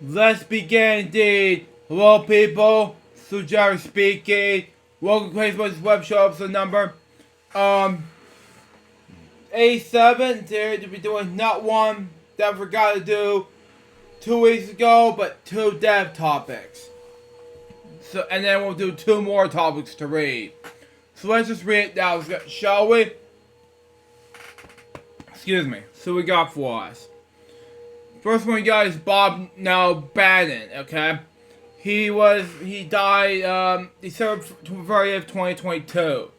Let's begin indeed. Hello people, Jerry speaking. Welcome to TheCrazyBunch's WebShow episode number 87. Today to be doing not one that I forgot to do 2 weeks ago, but two dev topics. And then we'll do two more topics to read. So let's just read it now, shall we? Excuse me. So we got for us. First one we got is Bob Bannon, okay? He died December 30th, 2022.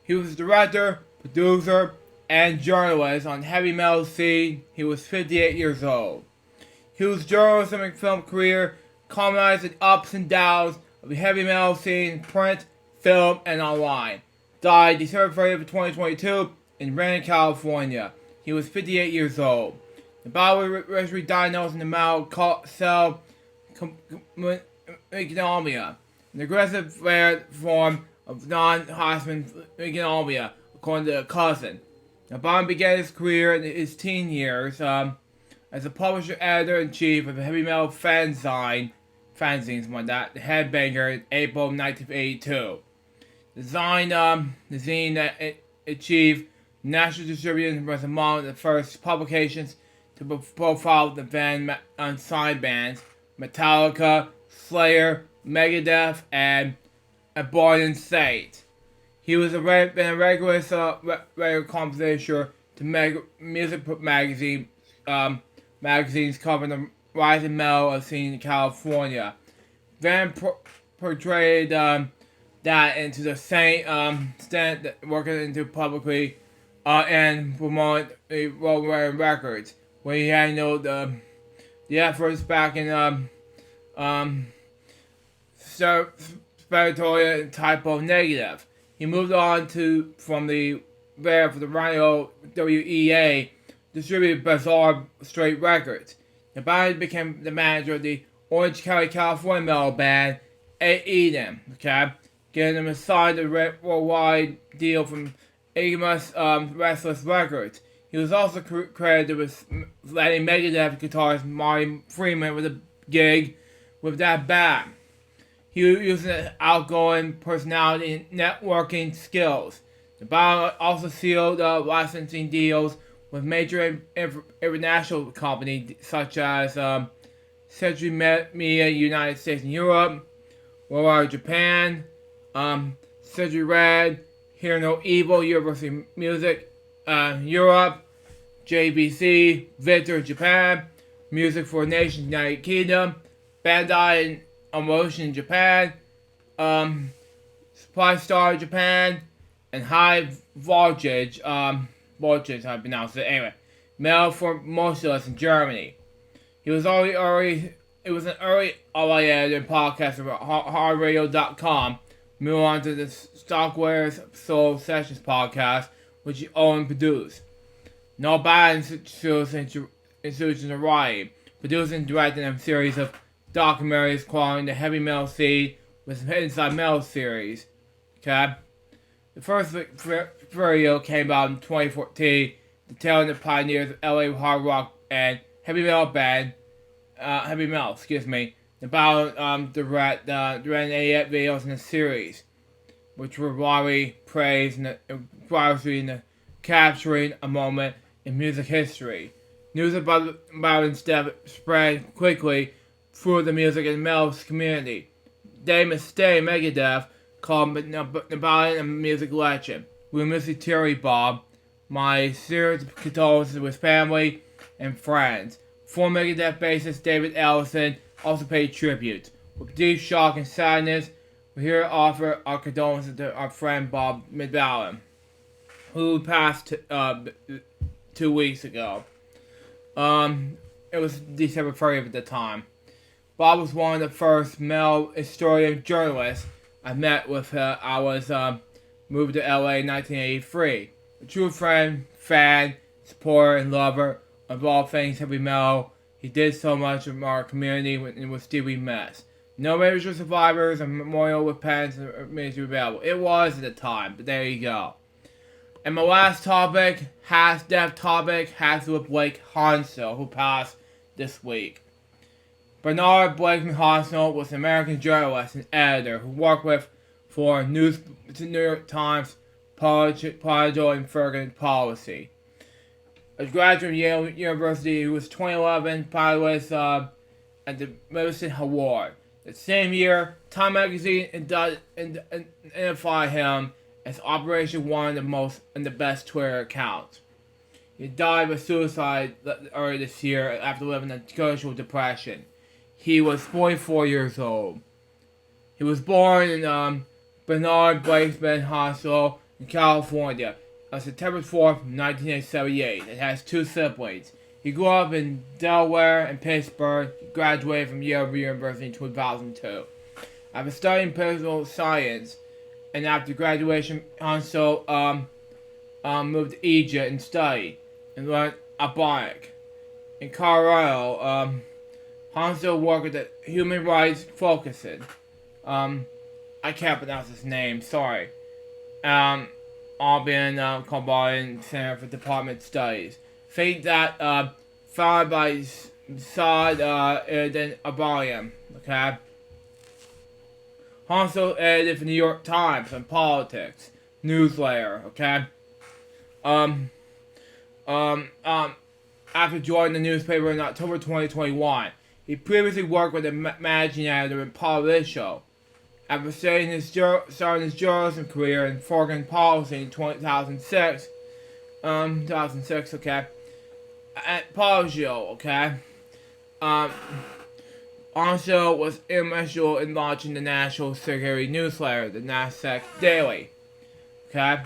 He was director, producer, and journalist on heavy metal scene. He was 58 years old. His journalism and film career culminated in ups and downs of the heavy metal scene in print, film, and online. Died December 30th, 2022 in Redding, California. He was 58 years old. The body was originally diagnosed in the mouth cell meganomia, an aggressive rare form of non-Hodgkin meganomia, according to a cousin. The body began his career in his teen years as a publisher, editor-in-chief of the heavy metal fanzines, the Headbanger, in April 1982. The zine that achieved national distribution was among the first publications to profile the band unsigned bands Metallica, Slayer, Megadeth, and Abortion Saint. He was been a regular compositor to music magazines covering the rising metal scene in California. Van portrayed that into the same extent that working into publicly and promote the World Records, where he handled the efforts back in Spiritoria and Typo Negative. He moved on from the Rhino WEA, distributed Bizarre Straight Records. The band became the manager of the Orange County, California metal band Eden, okay? Getting them assigned a worldwide deal from Amos Restless Records. He was also credited with letting Megadeth guitarist Marty Freeman with a gig with that band. He used an outgoing personality and networking skills. The band also sealed licensing deals with major international companies such as Century Media United States and Europe, Worldwide Japan, Century Red, Hear No Evil, University Music Europe, JBC, Victor Japan, Music for Nations United Kingdom, Bandai Emotion Japan, Supply Star Japan, and High Voltage, Voltage how I pronounce it anyway, Mail for Motionless in Germany. It was an early editor and podcast about hardradio.com. Move on to the Stockware's Soul Sessions podcast, which he owned and produced. No bad institutions are writing, producing and directing a series of documentaries calling the heavy metal scene with some Inside Metal series. Okay? The first video came out in 2014, detailing the pioneers of LA hard rock and heavy metal band, about direct 88 videos in the series, which were widely praised in the capturing a moment in music history. News about his death spread quickly through the music and metal community. Dave Mustaine, Megadeth, called Nabalian a music legend. We miss you, Terry Bob. My serious condolences with family and friends. Former Megadeth bassist David Ellison also paid tribute. With deep shock and sadness, we here offer our condolences to our friend Bob Nabalian, who passed 2 weeks ago. It was December 30th at the time. Bob was one of the first male historian journalists I met with. I was moved to LA in 1983. A true friend, fan, supporter, and lover of all things heavy metal. He did so much in our community and was deeply missed. No major survivors, a memorial with pens remains available. It was at the time, but there you go. And my last topic, death topic, has with Blake Hansel, who passed this week. Bernard Blakeman Hospital was an American journalist and editor who worked with for New York Times, Political and Ferguson Policy. A graduate of Yale University, he was 2011 finalist at the Medicine Award. The same year, Time magazine identified him as Operation one of the most and the best Twitter accounts. He died by suicide earlier this year after living in social depression. He was 44 years old. He was born in Bernard Blakeman Hospital in California on September 4th, 1978, and has two siblings. He grew up in Delaware and Pittsburgh. He graduated from Yale University in 2002. After studying political science, and after graduation, Hansel moved to Egypt and studied and learned Arabic. In Colorado, Hansel worked at the Human Rights Focusing. I can't pronounce his name, sorry. Auburn Columbian Center for Department Studies. Fate that founded by Saad Eddin Abarian. Okay. Hansel edited for New York Times on politics newsletter. Okay. After joining the newspaper in October 2021, he previously worked with the managing editor in WebShow. After starting his journalism career in foreign policy in 2006, okay, at WebShow, okay, also was instrumental in launching the national security newsletter, the NASDAQ Daily, okay.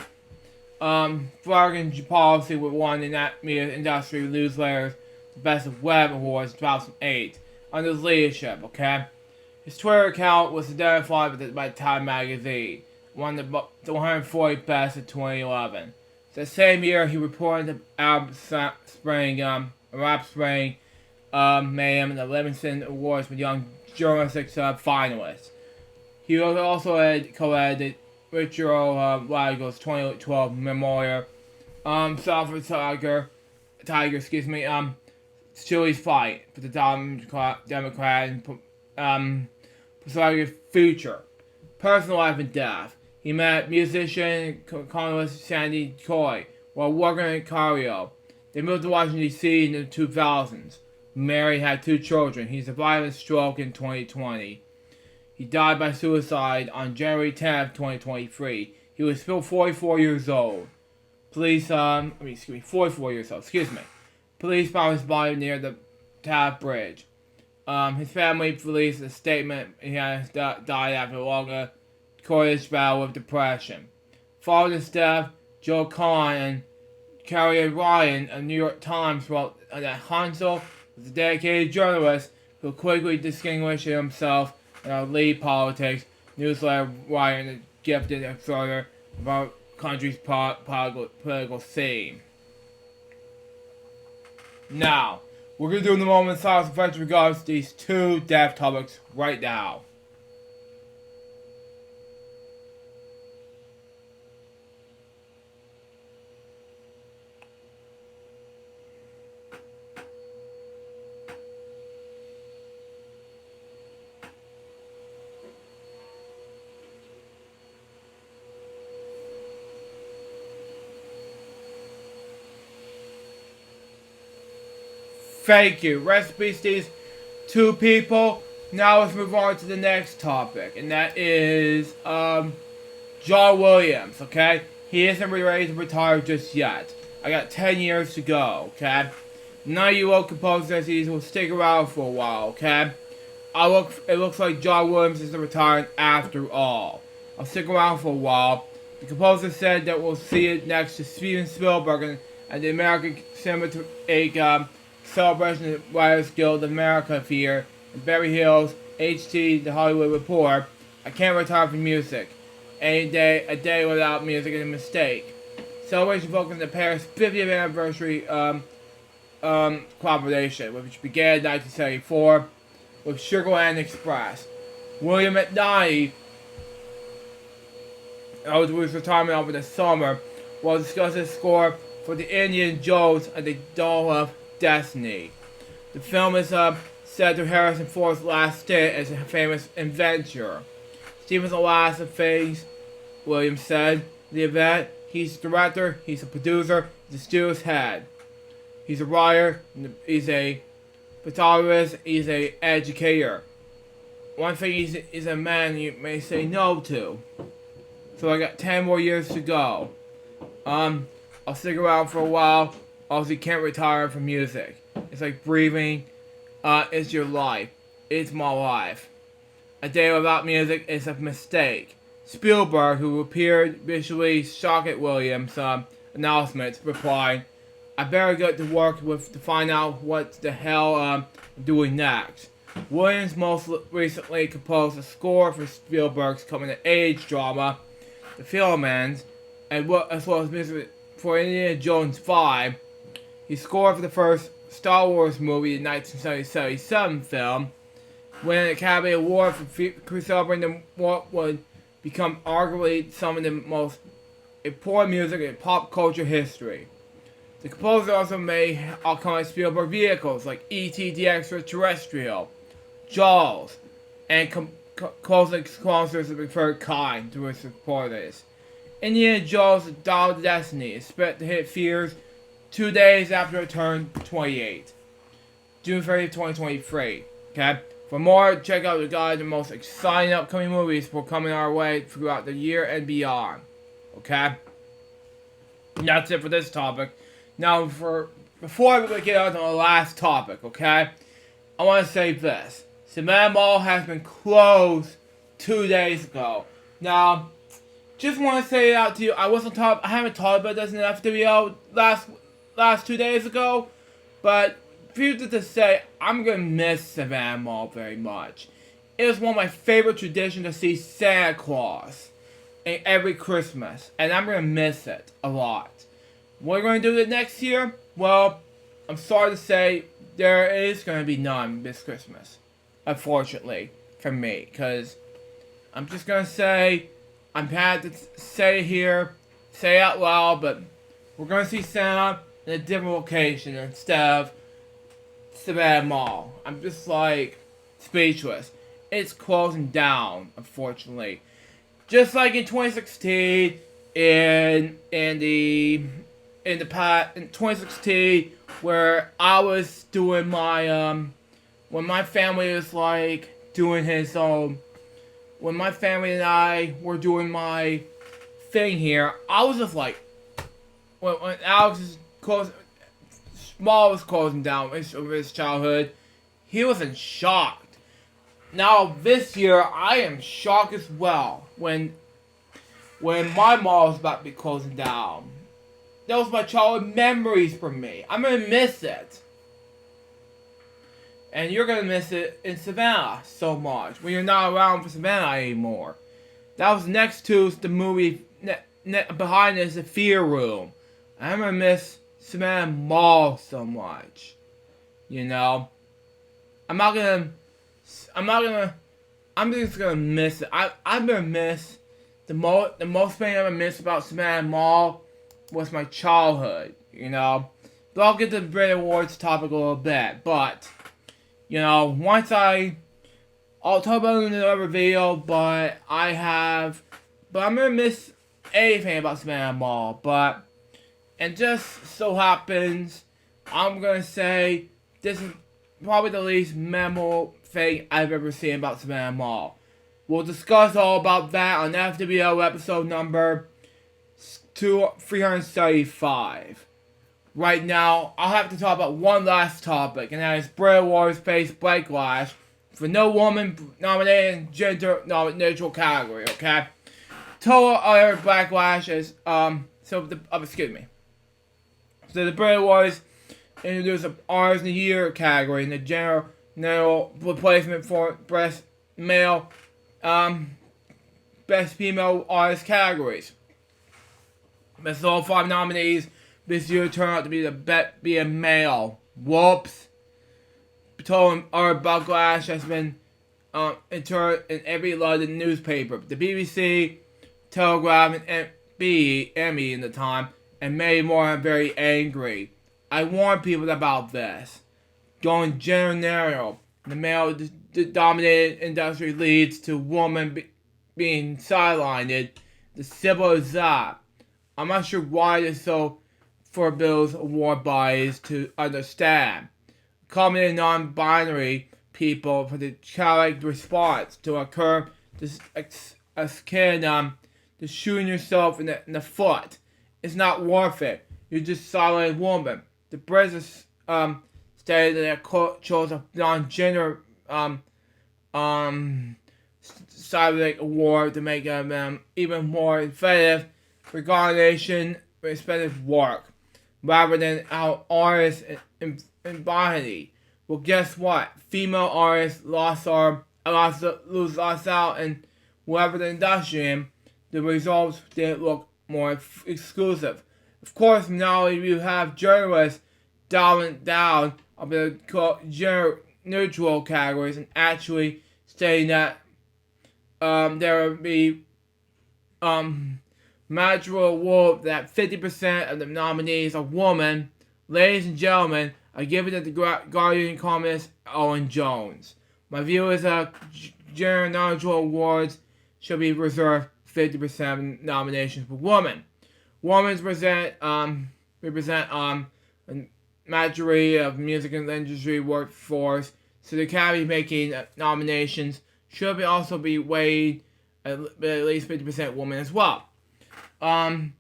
Foreign policy with one of the media industry newsletters, the Best of Web Awards in 2008, under his leadership, okay. His Twitter account was identified by Time magazine, one of the 140 best of 2011. The same year, he reported the Arab Spring Mayhem and the Livingston Awards for Young Journalistic finalists. He also co-edited Richard Wagner's 2012 memoir, South Tiger, Chili's Fight for the Democrat and Pacific Future, Personal Life and Death. He met musician and columnist Sandy Coy while working in Cairo. They moved to Washington, D.C. in the 2000s. Married, had two children. He survived a stroke in 2020. He died by suicide on January 10th, 2023. He was still 44 years old. Police, 44 years old, Police found his body near the Taft Bridge. His family released a statement. He has died after a longer courage battle with depression. Following his death, Joe Kahn and Carrie Ryan of New York Times wrote that Hansel was a dedicated journalist who quickly distinguished himself in our lead politics, newsletter writer, and a gifted observer of our country's political scene. Now, we're going to do the moment of silence in regards to these two death topics right now. Thank you. Rest in peace, these two people. Now let's move on to the next topic, and that is John Williams. Okay, he isn't ready to retire just yet. I got 10 years to go. Okay, none of you old composers will stick around for a while. Okay, it looks like John Williams is retiring after all. I'll stick around for a while. The composer said that we'll see it next to Steven Spielberg and the American Cinematic Celebration of the Writers Guild of America here in Beverly Hills, HT, The Hollywood Reporter. I can't retire from music. A day without music is a mistake. Celebration focused on the Paris 50th anniversary collaboration, which began in 1974 with Sugarland Express. William McKnight, whose retirement over the summer, will discuss his score for the Indiana Jones and the Dawn of Destiny. The film is said to Harrison Ford's last stint as a famous inventor. Stephen's the last of things, Williams said. The event, he's a director, he's a producer, he's a studio's head. He's a writer, he's a photographer, he's an educator. One thing he's a man you may say no to. So I got 10 more years to go. I'll stick around for a while. Also, you can't retire from music. It's like breathing. It's your life. It's my life. A day without music is a mistake. Spielberg, who appeared visually shocked at Williams' announcements, replied, "I better get to work to find out what the hell I'm doing next." Williams most recently composed a score for Spielberg's coming-of-age drama, The Fabelmans, as well as music for Indiana Jones 5. He scored for the first Star Wars movie, the 1977 film, winning an Academy Award for celebrating what would become arguably some of the most important music in pop culture history. The composer also made iconic Spielberg vehicles like E.T. the Extraterrestrial, Jaws, and closely concerts of the third kind to his supporters. Indiana Jones' Dial of Destiny is expected to hit theaters 2 days after it turned 28. June 30th, 2023. Okay? For more, check out the guide to the most exciting upcoming movies for coming our way throughout the year and beyond. Okay? And that's it for this topic. Now, before we get on to the last topic, okay? I want to say this. Savannah Mall has been closed 2 days ago. Now, just want to say it out to you. I haven't talked about this in the video last 2 days ago, but future to say, I'm gonna miss Savannah Mall very much. It was one of my favorite traditions to see Santa Claus in every Christmas, and I'm gonna miss it a lot. What are we gonna do the next year? Well, I'm sorry to say, there is gonna be none this Christmas, unfortunately for me, because I'm just gonna say, I'm had to say it here, say it out loud, but we're gonna see Santa in a different location instead of Savannah Mall. I'm just like speechless. It's closing down, unfortunately. Just like in 2016, in 2016, where I was doing my when my family was like doing his when my family and I were doing my thing here, I was just like, when Alex Small was closing down over his childhood, he was in shock. Now this year, I am shocked as well when my mall is about to be closing down. That was my childhood memories for me. I'm gonna miss it. And you're gonna miss it in Savannah so much when you're not around for Savannah anymore. That was next to the movie behind us, the Fear Room. I'm gonna miss Savannah Mall so much. You know? I'm just gonna miss it. I'm gonna miss the most thing I'm gonna miss about Savannah Mall was my childhood, you know? But I'll get to the Brit Awards topic a little bit, but you know, I'll talk about it in another video, but I'm gonna miss anything about Savannah Mall, and just so happens, I'm gonna say, this is probably the least memorable thing I've ever seen about Savannah Mall. We'll discuss all about that on FWO episode number 375. Right now, I'll have to talk about one last topic, and that is Brit Awards face backlash for no woman nominated in gender neutral category, okay? Total other backlash is, excuse me. So the Brit Awards introduced an Artist of the Year category in the general replacement for best female artist categories. Best all 5 nominees this year turned out to be a male. Whoops. Total other backlash has been entered in every London newspaper. The BBC, Telegraph, and Emmy in the time, and many more are very angry. I warn people about this. Going gender neutral. The male-dominated industry leads to women being sidelined. As simple as that. I'm not sure why it's so for Bill's award bodies to understand. Common non-binary people for the challenge response to occur as to shooting yourself in the foot. It's not worth it. You're just a silent woman. The British stated that they chose a non-gender Cybernetic award to make them even more effective recognition respective work, rather than our artists in body. Well, guess what? Female artists lose out, and whoever the industry in, the results did look more exclusive. Of course, now you have journalists dialing down of the gender neutral categories and actually stating that there will be magical award that 50% of the nominees are women. Ladies and gentlemen, I give it to the Guardian columnist Owen Jones. My view is that gender neutral awards should be reserved 50% of nominations for women. Women represent a majority of music and industry workforce, so the Academy making nominations should also be weighed at least 50% women as well. So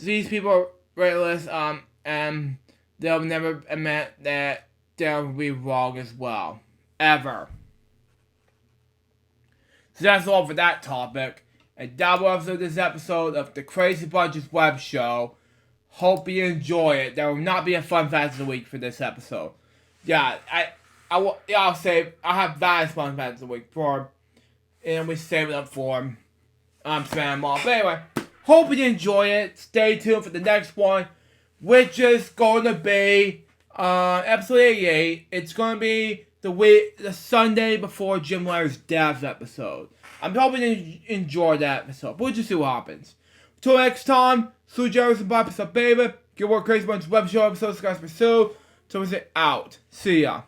these people are raceless, and they'll never admit that they'll be wrong as well. Ever. So that's all for that topic. And that was this episode of the Crazy Bunch's web show. Hope you enjoy it. There will not be a fun fact of the week for this episode. Yeah, I'll say I have various fun facts of the week and we save it up for spam off. But anyway, hope you enjoy it. Stay tuned for the next one, which is going to be episode 88. It's going to be the Sunday before Jim Larry's death episode. I'm hoping you enjoy that episode. We'll just see what happens. Till next time, Sue Jerry's and Bob, baby. Get more Crazy Bunch's web show episodes, guys. Pursue. So is it out. See ya.